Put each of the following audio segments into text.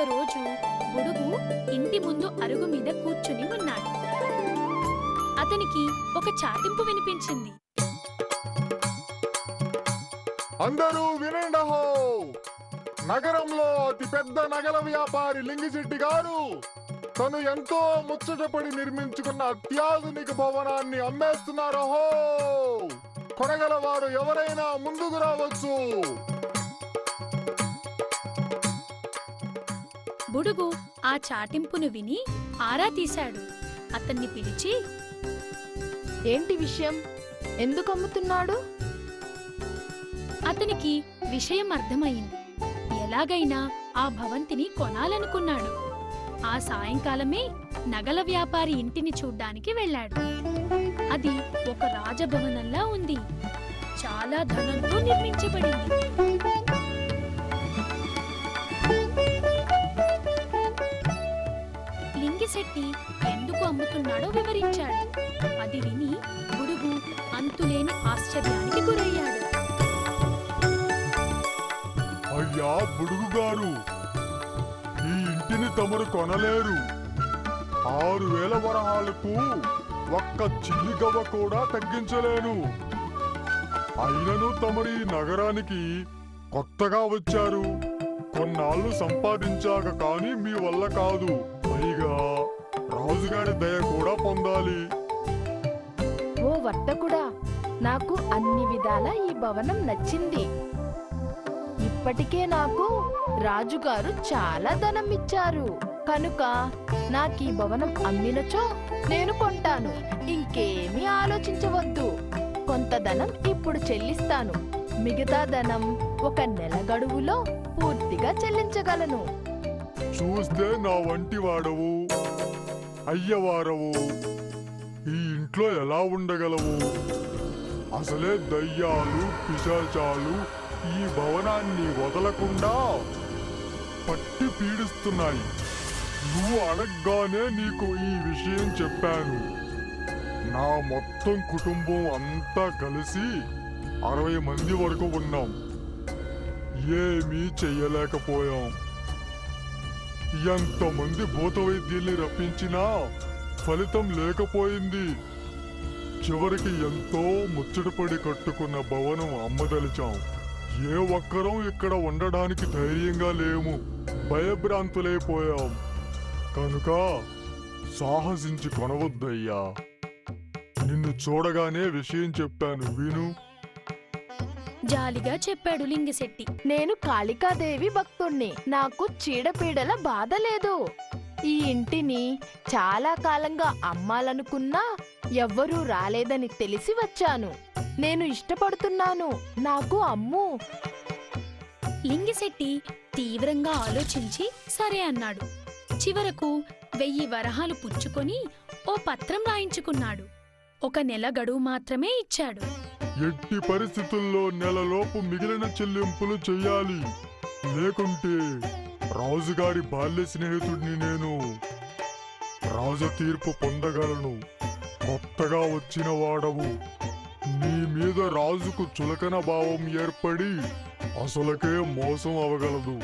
ఒకరోజు బుడుగు ఇంటి ముందు అరుగు మీద కూర్చుని ఉన్నాడు. అతనికి ఒక చాటింపు వినిపించింది. అందరూ వినండహో! నగరంలో అతి పెద్ద నగల వ్యాపారి లింగిశెట్టి గారు తను ఎంతో ముచ్చటపడి నిర్మించుకున్న అత్యాధునిక భవనాన్ని అమ్మేస్తున్నారహో! కొనగలవారు ఎవరైనా ముందుకు రావచ్చు. బుడుగు ఆ చాటింపును విని ఆరా తీశాడు. అతన్ని పిలిచి, ఏంటి విషయం? ఎందుకు అమ్ముతున్నాడు? అతనికి విషయం అర్థమైంది. ఎలాగైనా ఆ భవంతిని కొనాలనుకున్నాడు. ఆ సాయంకాలమే నగల వ్యాపారి ఇంటిని చూడ్డానికి వెళ్ళాడు. అది ఒక రాజభవనంలా ఉంది. చాలా ధనంతో నిర్మించబడింది. లింగిశెట్టి ఎందుకు అమ్ముతున్నాడో వివరించాడు. అది విని బుడుగు అంతులేని ఆశ్చర్యానికి గురయ్యాడు. అయ్యా బుడుగు గారు, ఈ ఇంటిని తమరు కొనలేరు. 6,000 వరహాలకు ఒక్క చిల్లిగవ్వ కూడా తగ్గించలేను. అయినను తమరు ఈ నగరానికి కొత్తగా వచ్చారు. కొన్నాళ్ళు సంపాదించాక కానీ మీ వల్ల కాదు. పైగా రాజుగారి దయ కూడా పొందాలి. ఓ వర్తకుడా, నాకు అన్ని విధాలా ఈ భవనం నచ్చింది. ఇప్పటికే నాకు రాజుగారు చాలా ధనం ఇచ్చారు. కనుక నాకీ భవనం అమ్మినచో నేను కొంటాను. ఇంకేమీ ఆలోచించవద్దు. కొంత ధనం ఇప్పుడు చెల్లిస్తాను. మిగతా ధనం ఒక నెల గడువులో పూర్తిగా చెల్లించగలను. చూస్తే నా వంటి వాడవు, అయ్యవారవు. ఈ ఇంట్లో ఎలా ఉండగలవు? అసలే దయ్యాలు పిశాచాలు ఈ భవనాన్ని వదలకుండా పట్టి పీడిస్తున్నాయి. నువ్వు అడగగానే నీకు ఈ విషయం చెప్పాను. నా మొత్తం కుటుంబం అంతా కలిసి 60 మంది వరకు ఉన్నాం. ఏమీ చెయ్యలేకపోయాం. ఎంతమంది భూత వైద్యుల్ని రప్పించినా ఫలితం లేకపోయింది. చివరికి ఎంతో ముచ్చటపడి కట్టుకున్న భవనం అమ్మదలిచాం. ఏ ఒక్కరం ఇక్కడ ఉండడానికి ధైర్యంగా లేము. భయభ్రాంతులైపోయాం. కనుక సాహసించి కొనవద్దయ్యా. నిన్ను చూడగానే విషయం చెప్పాను, విను. జాలిగా చెప్పాడు లింగిశెట్టి. నేను కాళికాదేవి భక్తుణ్ణి. నాకు చీడపీడల బాధ లేదు. ఈ ఇంటిని చాలా కాలంగా అమ్మాలనుకున్నా ఎవ్వరూ రాలేదని తెలిసి వచ్చాను. నేను ఇష్టపడుతున్నాను. నాకు అమ్ము. లింగిశెట్టి తీవ్రంగా ఆలోచించి సరే అన్నాడు. చివరకు 1000 వరహాలు పుచ్చుకొని ఓ పత్రం రాయించుకున్నాడు. 1 నెల గడువు మాత్రమే ఇచ్చాడు. ఎట్టి పరిస్థితుల్లో నెలలోపు మిగిలిన చెల్లింపులు చెయ్యాలి. లేకుంటే రాజుగారి బాల్య స్నేహితుడిని నేను. రాజ తీర్పు పొందగలను. కొత్తగా వచ్చిన వాడవు. నీ మీద రాజుకు చులకన భావం ఏర్పడి అసలకే మోసం అవగలదు.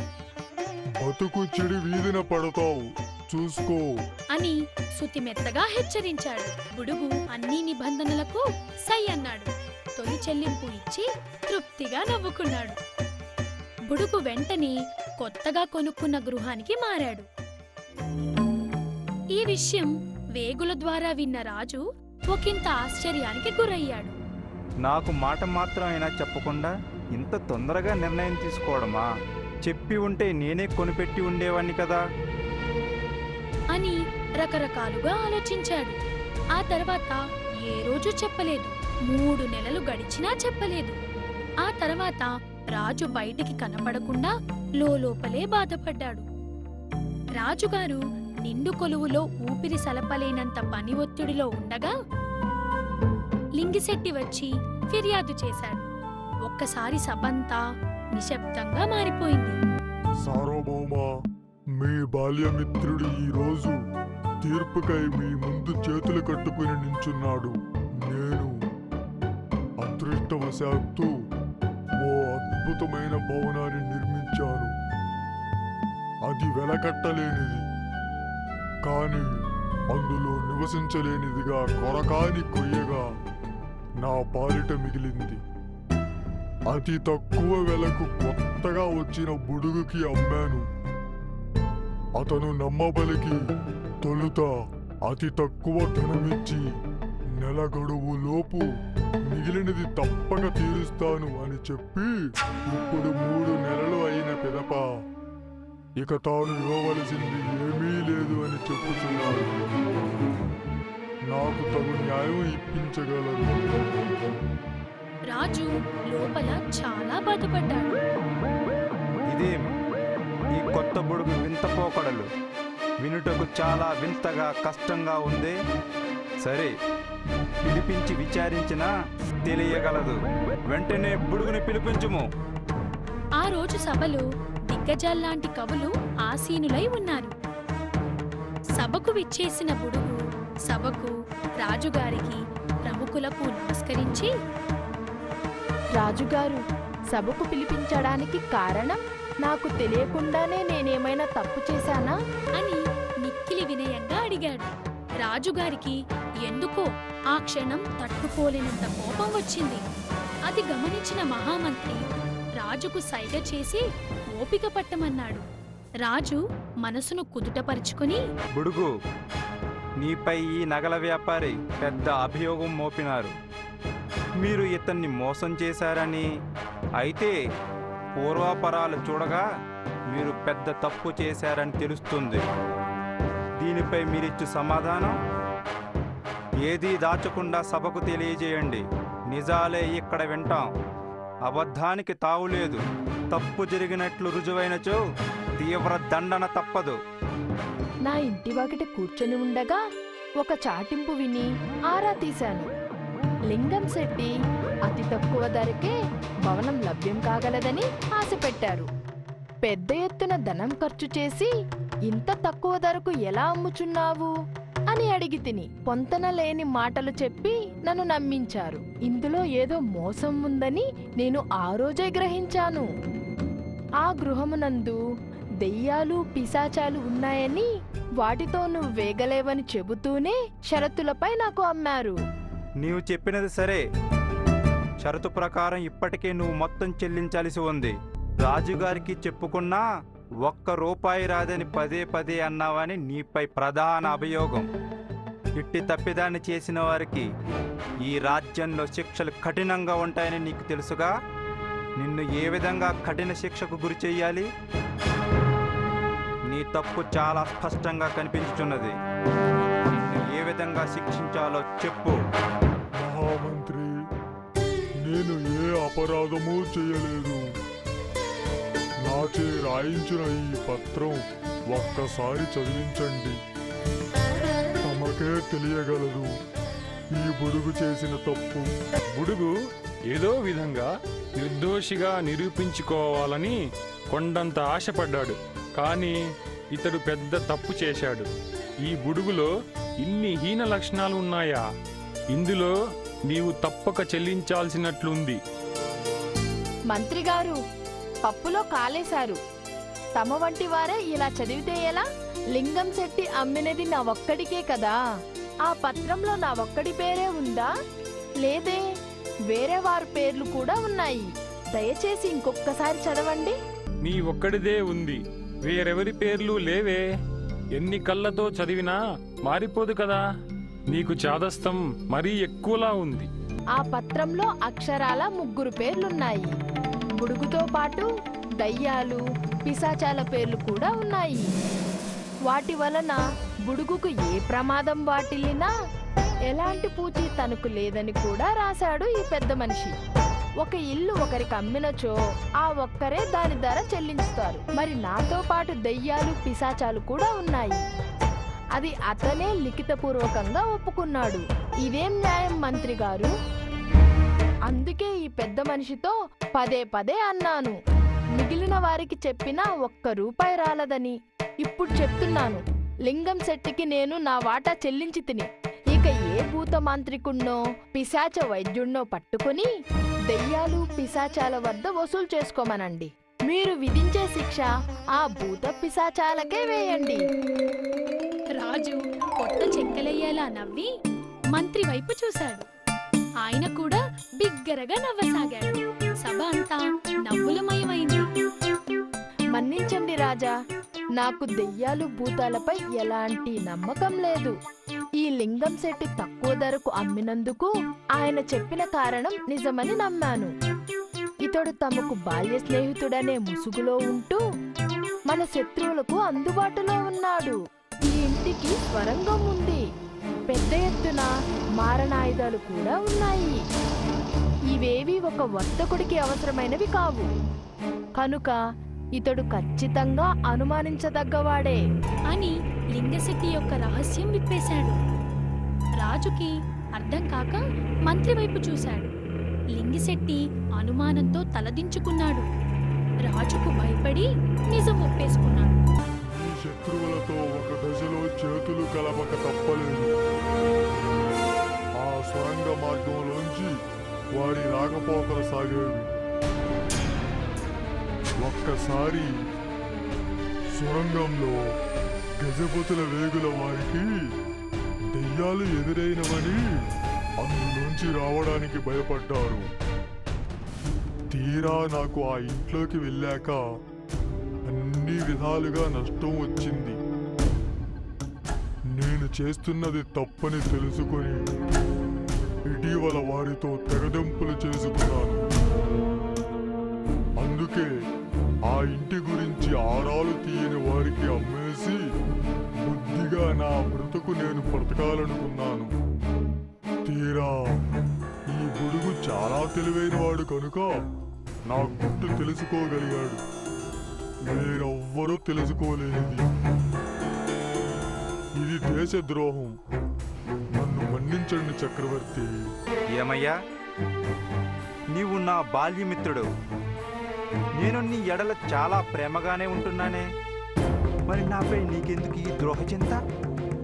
బతుకు చెడి వీధిన పడతావు. చూసుకో అని సుతిమెత్తగా హెచ్చరించాడు. బుడుగు అన్ని నిబంధనలకు సై అన్నాడు. తొలి చెల్లింపు ఇచ్చి తృప్తిగా నవ్వుకున్నాడు. బుడుగు వెంటనే కొత్తగా కొనుక్కున్న గృహానికి మారాడు. ఈ విషయం వేగుల ద్వారా విన్న రాజు ఒకంత ఆశ్చర్యానికి గురయ్యాడు. నాకు మాట మాత్రం అయినా చెప్పకుండా ఇంత తొందరగా నిర్ణయం తీసుకోవడమా? చెప్పి ఉంటే నేనే కొనిపెట్టి ఉండేవాణ్ణి కదా అని రకరకాలుగా ఆలోచించాడు. ఆ తర్వాత ఏ రోజు చెప్పలేదు. 3 నెలలు గడిచినా చెప్పలేదు. ఆ తర్వాత రాజు బయటికి కనపడకుండా లోపలే బాధపడ్డాడు. రాజుగారు నిండు కొలువులో ఊపిరి సలపలేనంత పని ఒత్తిడిలో ఉండగా లింగిశెట్టి వచ్చి ఫిర్యాదు చేశాడు. ఒక్కసారి సభంతా నిశ్శబ్దంగా మారిపోయింది. సార్వభౌమ, మీ బాల్యమిత్రుడు ఈ రోజు తీర్పుకై మీ ముందు చేతులు కట్టుకుని నించున్నాడు. నేను అదృష్టవశాత్తు ఓ అద్భుతమైన భవనాన్ని నిర్మించాను. అది వెలకట్టలేనిది, కానీ అందులో నివసించలేనిదిగా కొరకాని కొయ్యగా నా పాలిట మిగిలింది. అతి తక్కువ వెలకు కొత్తగా వచ్చిన బుడుగుకి అమ్మాను. అతను నమ్మబలికి తొలుత అతి తక్కువ ధనమిచ్చి నెల గడువు లోపు మిగిలినది తప్పక తీరుస్తాను అని చెప్పి ఇప్పుడు 3 నెలలు అయిన పిదప ఇక తాను ఇవ్వవలసింది ఏమీ లేదు అని చెప్పుచున్నాడు. నాకు తగు న్యాయం ఇప్పించగలరు. రాజు లోపల చాలా బాధపడ్డాడు. ఇదేం ఈ కొత్త బుడుగు వింత పోకడలు వినుటకు చాలా వింతగా కష్టంగా ఉంది. సరే, పిలిపించి విచారించినా తెలియగలదు. వెంటనే బుడుగుని పిలిపించుము. ఆ రోజు సభలో దిగ్గజాల్లాంటి కవులు ఆసీనులై ఉన్నారు. సభకు విచ్చేసిన బుడుగు సభకు, రాజుగారికి, ప్రముఖులకు నమస్కరించి, రాజుగారు, సభకు పిలిపించడానికి కారణం నాకు తెలియకుండానే నేనేమైనా తప్పు చేశానా అని మిక్కిలి వినయంగా అడిగాడు. రాజుగారికి ఎందుకో ఆ క్షణం తట్టుకోలేనంత కోపం వచ్చింది. అది గమనించిన మహామంత్రి రాజుకు సైగ చేసి ఓపిక పట్టమన్నాడు. రాజు మనసును కుదుటపరుచుకుని, బుడుగు, నీపై ఈ నగల వ్యాపారి పెద్ద అభియోగం మోపినారు. మీరు ఇతన్ని మోసం చేశారని, అయితే పూర్వాపరాలు చూడగా మీరు పెద్ద తప్పు చేశారని తెలుస్తుంది. దీనిపై మీరిచ్చు సమాధానం ఏదీ దాచకుండా సభకు తెలియజేయండి. నిజాలే ఇక్కడ వింటాం. అబద్ధానికి తావులేదు. తప్పు జరిగినట్లు రుజువైనచో తీవ్ర దండన తప్పదు. నా ఇంటి వాకిట కూర్చొని ఉండగా ఒక చాటింపు విని ఆరా తీశాను. లింగం శెట్టి అతి తక్కువ ధరకే భవనం లభ్యం కాగలదని ఆశ పెట్టారు. పెద్ద ఎత్తున ధనం ఖర్చు చేసి ఇంత తక్కువ ధరకు ఎలా అమ్ముచున్నావు అని అడిగి తిని పొంతన లేని మాటలు చెప్పి నన్ను నమ్మించారు. ఇందులో ఏదో మోసం ఉందని నేను ఆ రోజే గ్రహించాను. ఆ గృహమునందు దెయ్యాలు, పిశాచాలు ఉన్నాయని, వాటితో నువ్వు వేగలేవని చెబుతూనే షరతులపై నాకు అమ్మారు. నీవు చెప్పినది సరే. షరతు ప్రకారం ఇప్పటికే నువ్వు మొత్తం చెల్లించాల్సి ఉంది. రాజుగారికి చెప్పుకున్నా ₹1 రాదని పదే పదే అన్నావని నీపై ప్రధాన అభియోగం. ఇట్టి తప్పిదాన్ని చేసిన వారికి ఈ రాజ్యంలో శిక్షలు కఠినంగా ఉంటాయని నీకు తెలుసుగా. నిన్ను ఏ విధంగా కఠిన శిక్షకు గురి చెయ్యాలి? నీ తప్పు చాలా స్పష్టంగా కనిపించుచున్నది. నిన్ను ఏ విధంగా శిక్షించాలో చెప్పు. మహామంత్రి, నేను ఏ అపరాధమూ చేయలేదు. నాచే రాయించిన ఈ పత్రం ఒక్కసారి చదివించండి. తమకే తెలియగలదు ఈ బుడుగు చేసిన తప్పు. బుడుగు ఏదో విధంగా నిర్దోషిగా నిరూపించుకోవాలని కొండంత ఆశపడ్డాడు. కానీ ఇతడు పెద్ద తప్పు చేశాడు. ఈ బుడుగులో ఇన్ని హీన లక్షణాలు ఉన్నాయా? ఇందులో నీవు తప్పక చెల్లించాల్సినట్లుంది. మంత్రిగారు, పప్పులో కాలేశారు. తమ వంటి వారే ఇలా చదివితే ఎలా? లింగం శెట్టి అమ్మినది నా ఒక్కడికే కదా. ఆ పత్రంలో నా ఒక్కడి పేరే ఉందా? లేదే, వేరే వారి పేర్లు కూడా ఉన్నాయి. దయచేసి ఇంకొక్కసారి చదవండి. నీ ఒక్కడిదే ఉంది, వేరెవరి పేర్లు లేవే. ఎన్ని కళ్ళతో చదివినా మారిపోదు కదా. నీకు చాదస్తం మరీ ఎక్కువలా ఉంది. ఆ పత్రంలో అక్షరాల 3 పేర్లున్నాయి. బుడుగుతో పాటు దయ్యాలు, పిశాచాల పేర్లు కూడా ఉన్నాయి. వాటి వలన బుడుగుకు ఏ ప్రమాదం వాటిల్లినా ఎలాంటి పూచి తనకు లేదని కూడా రాశాడు ఈ పెద్ద మనిషి. ఒక ఇల్లు ఒకరికి అమ్మినచో ఆ ఒక్కరే దాని ధర చెల్లించుతారు. మరి నాతో పాటు దయ్యాలు, పిశాచాలు కూడా ఉన్నాయి. అది అతనే లిఖితపూర్వకంగా ఒప్పుకున్నాడు. ఇదేం న్యాయం మంత్రి గారు? అందుకే ఈ పెద్ద మనిషితో పదే పదే అన్నాను, మిగిలిన వారికి చెప్పినా ₹1 రాలదని. ఇప్పుడు చెప్తున్నాను, లింగం శెట్టికి నేను నా వాటా చెల్లించి తిని. ఇక ఏ భూత మాంత్రికుణ్ణో, పిశాచ వైద్యుణ్ణో పట్టుకుని దెయ్యాలు, పిశాచాల వద్ద వసూలు చేసుకోమనండి. మీరు విధించే శిక్ష ఆ భూత పిశాచాలకే వేయండి. రాజు పొట్ట చెక్కలయ్యేలా నవ్వి మంత్రి వైపు చూశాడు. ఆయన కూడా బిగ్గరగా నవ్వసాగాడు. సభ అంతా నవ్వులమయమైంది. మన్నించండి రాజా, నాకు దెయ్యాలు భూతాలపై ఎలాంటి నమ్మకం లేదు. ఈ లింగం శెట్టి తక్కువ ధరకు అమ్మినందుకు ఆయన చెప్పిన కారణం నిజమని నమ్మాను. ఇతడు తమకు బాల్య స్నేహితుడనే ముసుగులో ఉంటూ మన శత్రువులకు అందుబాటులో ఉన్నాడు. ఈ ఇంటికి స్వరంగం ఉంది. పెద్ద ఎత్తున మారణాయుధాలు కూడా ఉన్నాయి. ఇవేవి ఒక వర్తకుడికి అవసరమైనవి కావు. కనుక ఇతడు ఖచ్చితంగా అనుమానించదగ్గవాడే అని లింగశెట్టి యొక్క రహస్యం విప్పేశాడు. రాజుకి అర్థం కాక మంత్రి వైపు చూశాడు. లింగిశెట్టి అనుమానంతో తలదించుకున్నాడు. రాజుకు భయపడి నిజం ఒప్పేసుకున్నాడు. ఈ శత్రువులతో ఒక దశలో చేతులు కలపక తప్పలేదు. ఆ సొరంగ మార్గంలోంచి వారి రాకపోకలు సాగేవి. ఒక్కసారి సొరంగంలో గజపతుల వేగుల వారికి దెయ్యాలు ఎదురైనవని అందులోంచి రావడానికి భయపడ్డారు. తీరా నాకు ఆ ఇంట్లోకి వెళ్ళాక అన్ని విధాలుగా నష్టం వచ్చింది. నేను చేస్తున్నది తప్పని తెలుసుకొని ఇటీవల వారితో తెగదెంపులు చేసుకున్నాను. అందుకే ఆ ఇంటి గురించి ఆరాలు తీయని వారికి అమ్మేసి బుద్ధిగా నా బ్రతుకు నేను బ్రతకాలనుకున్నాను. తీరా ఈ బుడుగు చాలా తెలివైన వాడు కనుక నా గుట్టు తెలుసుకోగలిగాడు. వేరెవ్వరూ తెలుసుకోలేనిది. ఇది దేశద్రోహం. నన్ను మన్నించండి చక్రవర్తి. ఏమయ్యా, నీవు నా బాల్యమిత్రుడు. నేను నీ ఎడల చాలా ప్రేమగానే ఉంటున్నానే. మరి నాపై నీకెందుకు ఈ ద్రోహచింత?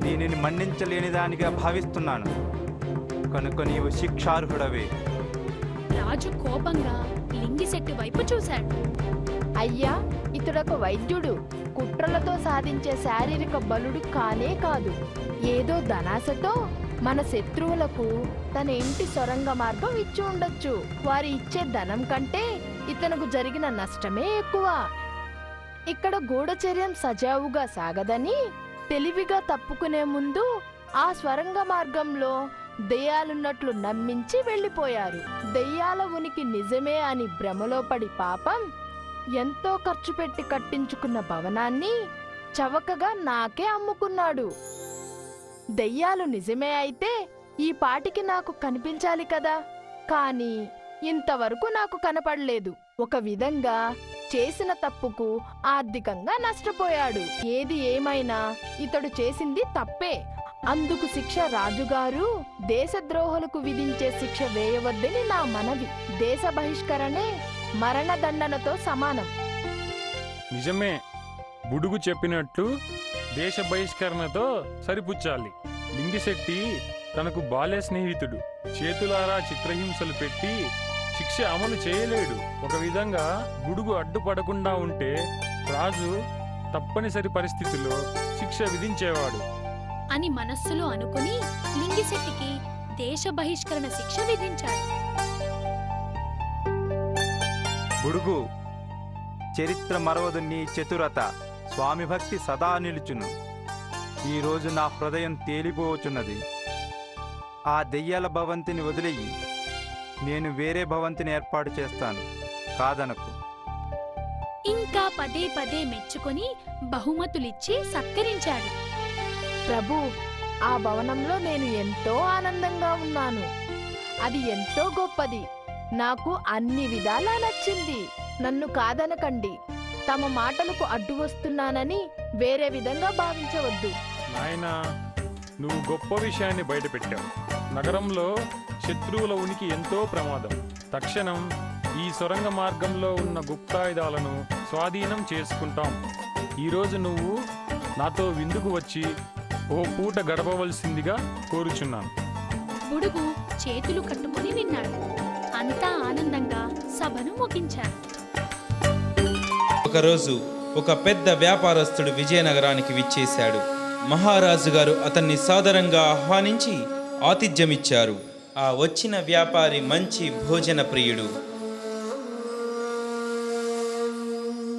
దీనిని మన్నించలేని దానిగా భావిస్తున్నాను. కనుక నీవు శిక్షార్హుడవే. రాజు కోపంగా లింగిశెట్టి వైపు చూశాడు. అయ్యా, ఇతడొక వైద్యుడు. కుట్రలతో సాధించే శారీరక బలుడు కానే కాదు. ఏదో ధనాశతో మన శత్రువులకు తన ఇంటి సొరంగ మార్గం ఇచ్చి ఉండొచ్చు. వారి ఇచ్చే ధనం కంటే ఇతనుకు జరిగిన నష్టమే ఎక్కువ. ఇక్కడ గూఢచర్యం సజావుగా సాగదని తెలివిగా తప్పుకునే ముందు ఆ స్వరంగ మార్గంలో దెయ్యాలున్నట్లు నమ్మించి వెళ్ళిపోయారు. దెయ్యాల ఉనికి నిజమే అని భ్రమలో పడి పాపం ఎంతో ఖర్చు పెట్టి కట్టించుకున్న భవనాన్ని చవకగా నాకే అమ్ముకున్నాడు. దెయ్యాలు నిజమే అయితే ఈ పాటికి నాకు కనిపించాలి కదా, కానీ ఇంతవరకు నాకు కనపడలేదు. ఒక విధంగా చేసిన తప్పుకు ఆర్థికంగా నష్టపోయాడు. ఏది ఏమైనా ఇతడు చేసింది తప్పే. అందుకు శిక్ష రాజుగారు దేశద్రోహులకు విధించే శిక్ష వేయవద్దని నా మనవి. దేశ బహిష్కరణే మరణదండనతో సమానం. నిజమే, బుడుగు చెప్పినట్లు దేశ బహిష్కరణతో సరిపుచ్చాలి. లింగిశెట్టి తనకు బాల్య స్నేహితుడు. చేతులారా చిత్రహింసలు పెట్టి శిక్ష అమలు చేయలేడు. ఒక విధంగా బుడుగు అడ్డుపడకుండా ఉంటే రాజు తప్పనిసరి పరిస్థితుల్లో శిక్ష విధించేవాడు అని మనస్సులో అనుకుని లింగిశెట్టికి దేశ బహిష్కరణ శిక్ష విధించాడు. బుడుగు, చరిత్ర మరవదు నీ చతురత. స్వామి భక్తి సదా నిలుచును. ఈరోజు నా హృదయం తేలిపోవచున్నది. ఆ దెయ్యాల భవంతిని వదిలేయి. నేను వేరే భవంతిని ఏర్పాటు చేస్తాను, కాదనకు. ఇంకా పదే పదే మెచ్చుకొని బహుమతులిచ్చి సత్కరించాడు. ప్రభు, ఆ భవనంలో నేను ఎంతో ఆనందంగా ఉన్నాను. అది ఎంతో గొప్పది. నాకు అన్ని విధాలా నచ్చింది. నన్ను కాదనకండి. తమ మాటలకు అడ్డు వస్తున్నానని వేరే విధంగా భావించవద్దు. నాయనా, నువ్వు గొప్ప విషయాన్ని బయటపెట్టావు. నగరంలో శత్రువుల ఉనికి ఎంతో ప్రమాదం. తక్షణం ఈ సొరంగ మార్గంలో ఉన్న గుప్తాయుధాలను స్వాధీనం చేసుకుంటాం. ఈరోజు నువ్వు నాతో విందుకు వచ్చి ఓ పూట గడపవలసిందిగా కోరుచున్నాను. బుడుగు చేతులు కట్టుకుని విన్నాడు. అంతా ఆనందంగా సభను ముగించారు. ఒకరోజు ఒక పెద్ద వ్యాపారస్తుడు విజయనగరానికి విచ్చేశాడు. మహారాజు గారు అతన్ని సాదరంగా ఆహ్వానించి ఆతిథ్యమిచ్చారు. ఆ వచ్చిన వ్యాపారి మంచి భోజన ప్రియుడు.